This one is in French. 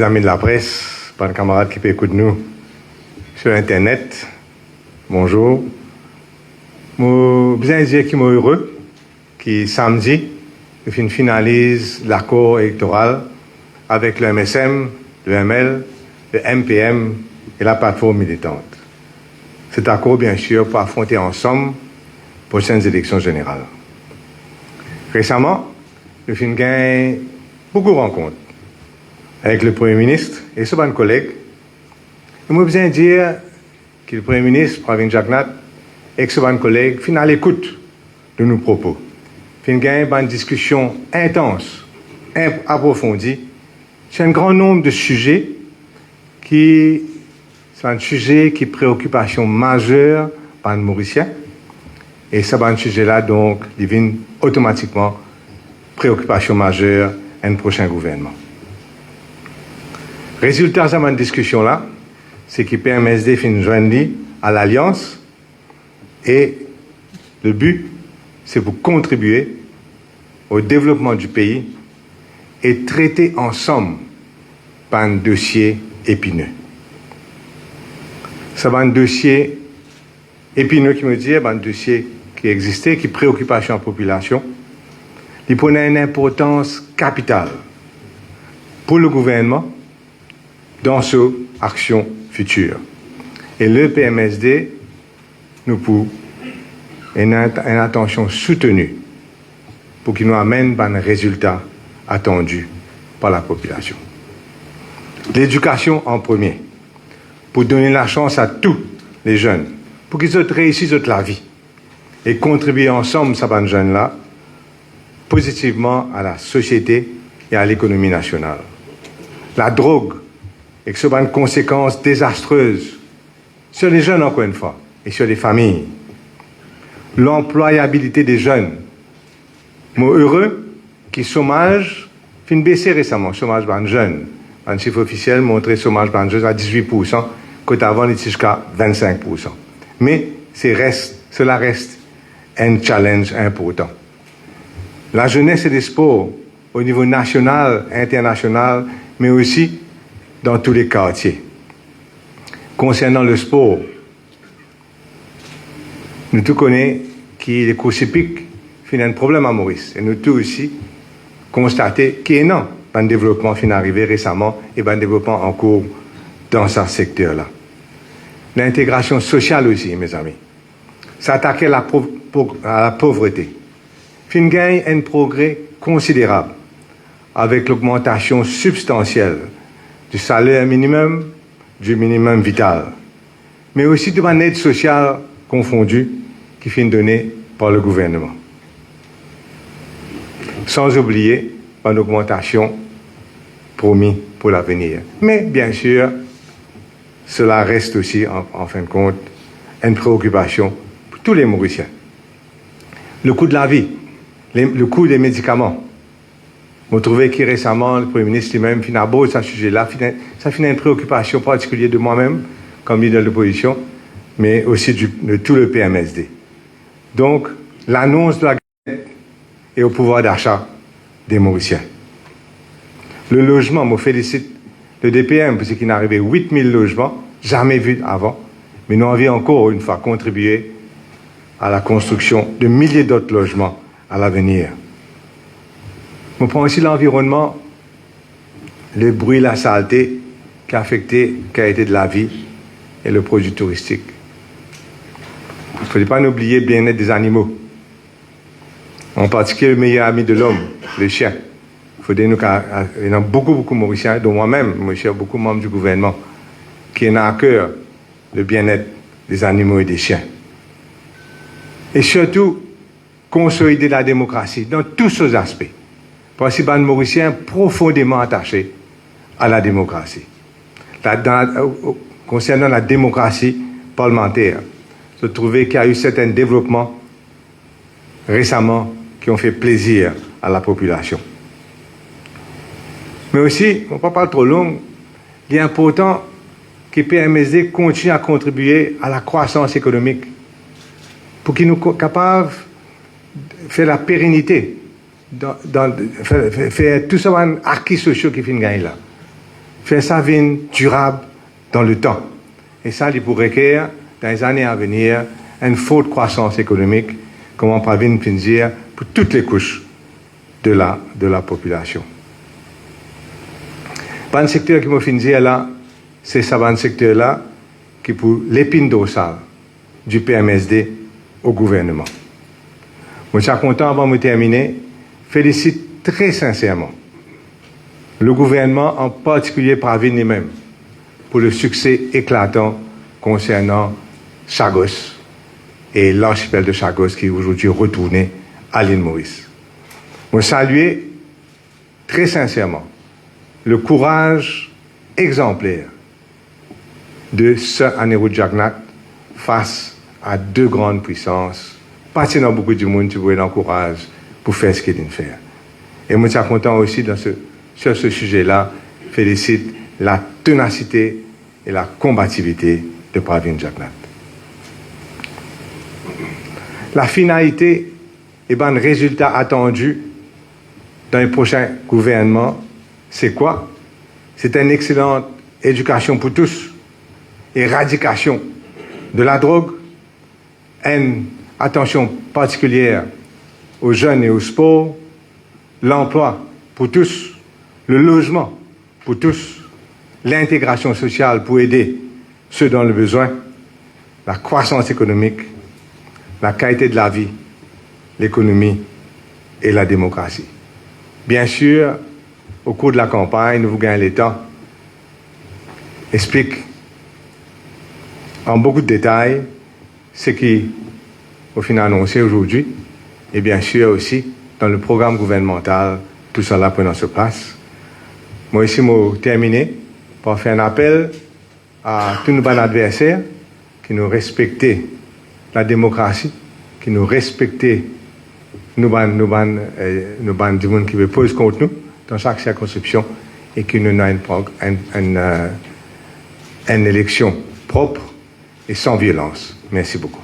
Les amis de la presse, par les camarades qui écoutent nous sur Internet, bonjour. Je bien dire que je suis heureux que samedi, je finalise l'accord électoral avec le MSM, le ML, le MPM et la plateforme militante. Cet accord, bien sûr, pour affronter ensemble les prochaines élections générales. Récemment, je suis gagné beaucoup de rencontres avec le Premier ministre et ses bonnes collègues. Je veux bien dire que le Premier ministre, Pravin Jagnnath, et ses bonnes collègues, sont à l'écoute de nos propos. Fin gagné une discussion intense, approfondie, sur un grand nombre de sujets qui sont un sujet qui est préoccupation majeure par les Mauriciens. Et ce sujet-là, donc, devient automatiquement préoccupation majeure à un prochain gouvernement. Résultat de cette discussion-là, c'est que PMSD finit joindre à l'Alliance et le but, c'est pour contribuer au développement du pays et traiter ensemble par un dossier épineux. C'est un dossier épineux qui me dit, un dossier qui existait, qui préoccupait la population, il prenait une importance capitale pour le gouvernement dans ses actions futures. Et le PMSD nous pour une attention soutenue pour qu'il nous amène un résultat attendu par la population. L'éducation en premier, pour donner la chance à tous les jeunes, pour qu'ils réussissent toute la vie et contribuer ensemble, ces jeunes-là, positivement à la société et à l'économie nationale. La drogue, avec ses conséquences désastreuses sur les jeunes, encore une fois, et sur les familles. L'employabilité des jeunes. Moi, heureux que le chômage fin baisser récemment, le chômage des jeunes. Un chiffre officiel montrait le chômage des jeunes à 18%, quand avant il était jusqu'à 25%. Mais cela reste un challenge important. La jeunesse et les sports, au niveau national, international, mais aussi dans tous les quartiers. Concernant le sport, nous tous connaissons que les courses hippiques font un problème à Maurice. Et nous tous aussi constaté qu'il y a un développement qui est arrivé récemment et un développement en cours dans ce secteur-là. L'intégration sociale aussi, mes amis. S'attaquer à la pauvreté. Fin gagne un progrès considérable avec l'augmentation substantielle du salaire minimum, du minimum vital, mais aussi de une aide sociale confondue qui finit donnée par le gouvernement. Sans oublier une augmentation promise pour l'avenir. Mais bien sûr, cela reste aussi, en fin de compte, une préoccupation pour tous les Mauriciens. Le coût de la vie, le coût des médicaments. Vous trouvez que récemment, le Premier ministre lui-même finit à beau de ce sujet-là. Ça finit une préoccupation particulière de moi-même, comme leader de l'opposition, mais aussi de tout le PMSD. Donc, l'annonce de la guerre est au pouvoir d'achat des Mauriciens. Le logement, je félicite le DPM, parce qu'il est arrivé 8000 logements, jamais vus avant, mais nous avons encore une fois contribué à la construction de milliers d'autres logements à l'avenir. On prend aussi l'environnement, le bruit, la saleté qui a affecté la qualité de la vie et le produit touristique. Il ne faut pas oublier le bien-être des animaux. En particulier le meilleur ami de l'homme, le chien. Il y a beaucoup de Mauriciens, dont moi-même, beaucoup de membres du gouvernement, qui ont à cœur le bien-être des animaux et des chiens. Et surtout, consolider la démocratie dans tous ses aspects. Parce que les Mauriciens profondément attachés à la démocratie. Concernant la démocratie parlementaire, je trouvais qu'il y a eu certains développements récemment qui ont fait plaisir à la population. Mais aussi, on ne va pas parler trop long, il est important que PMSD continue à contribuer à la croissance économique pour qu'il nous soit capable de faire la pérennité, faire tout ça, un acquis social qui finit là. faire ça venir durable dans le temps. Et ça, il pourrait requérir, dans les années à venir, une forte croissance économique, comme on parvient de dire, pour toutes les couches de la population. Le secteur qui m'a fait dire là, c'est ce secteur-là qui est pour l'épine dorsale du PMSD au gouvernement. Je suis content, avant de terminer, félicite très sincèrement le gouvernement, en particulier Pravin lui-même, pour le succès éclatant concernant Chagos et l'archipel de Chagos qui est aujourd'hui retourné à l'île Maurice. Je salue très sincèrement le courage exemplaire de Sir Anirudh Jagannath face à deux grandes puissances. Pas dans beaucoup de monde qui voulait l'encourage pour faire ce qu'il vient de faire. Et moi, je suis content aussi sur ce sujet-là, félicite la ténacité et la combativité de Pravin Jagannath. La finalité et le résultat attendu dans les prochains gouvernements, c'est quoi? C'est une excellente éducation pour tous, éradication de la drogue, une attention particulière aux jeunes et au sport, l'emploi pour tous, le logement pour tous, l'intégration sociale pour aider ceux dans le besoin, la croissance économique, la qualité de la vie, l'économie et la démocratie. Bien sûr, au cours de la campagne, nous vous gagnons le temps, explique en beaucoup de détails ce qui, au final, annoncé aujourd'hui, et bien sûr aussi dans le programme gouvernemental, tout cela prenant se place. Moi ici, je terminé par faire un appel à tous nos adversaires qui nous respectent la démocratie, qui nous respectent nous du monde qui veut poser contre nous dans chaque circonscription et qui nous a une élection propre et sans violence. Merci beaucoup.